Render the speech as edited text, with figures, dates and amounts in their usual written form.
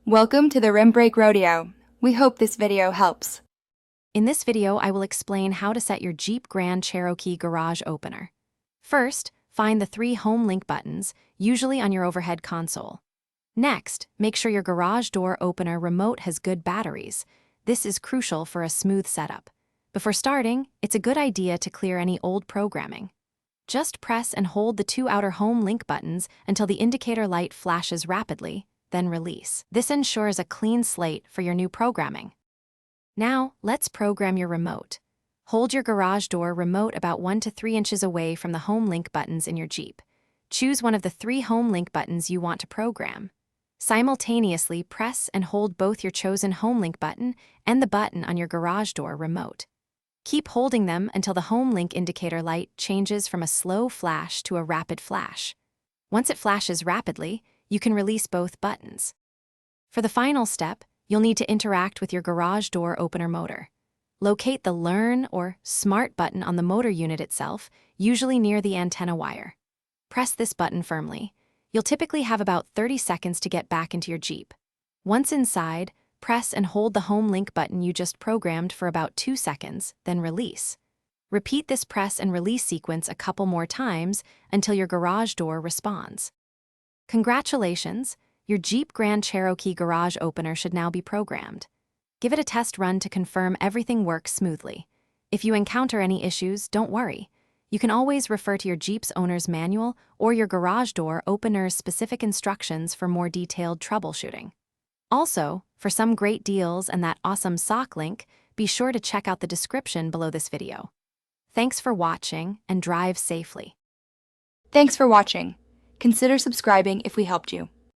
Welcome to the Rim Break Rodeo. We hope this video helps. In this video, I will explain how to set your Jeep Grand Cherokee garage opener. First, find the 3 home link buttons, usually on your overhead console. Next, make sure your garage door opener remote has good batteries. This is crucial for a smooth setup. Before starting, it's a good idea to clear any old programming. Just press and hold the 2 outer home link buttons until the indicator light flashes rapidly, then release. This ensures a clean slate for your new programming. Now, let's program your remote. Hold your garage door remote about 1 to 3 inches away from the home link buttons in your Jeep. Choose one of the 3 home link buttons you want to program. Simultaneously press and hold both your chosen home link button and the button on your garage door remote. Keep holding them until the home link indicator light changes from a slow flash to a rapid flash. Once it flashes rapidly, you can release both buttons. For the final step, you'll need to interact with your garage door opener motor. Locate the Learn or Smart button on the motor unit itself, usually near the antenna wire. Press this button firmly. You'll typically have about 30 seconds to get back into your Jeep. Once inside, press and hold the home link button you just programmed for about 2 seconds, then release. Repeat this press and release sequence a couple more times until your garage door responds. Congratulations! Your Jeep Grand Cherokee garage opener should now be programmed. Give it a test run to confirm everything works smoothly. If you encounter any issues, don't worry. You can always refer to your Jeep's owner's manual or your garage door opener's specific instructions for more detailed troubleshooting. Also, for some great deals and that awesome sock link, be sure to check out the description below this video. Thanks for watching and drive safely. Thanks for watching. Consider subscribing if we helped you.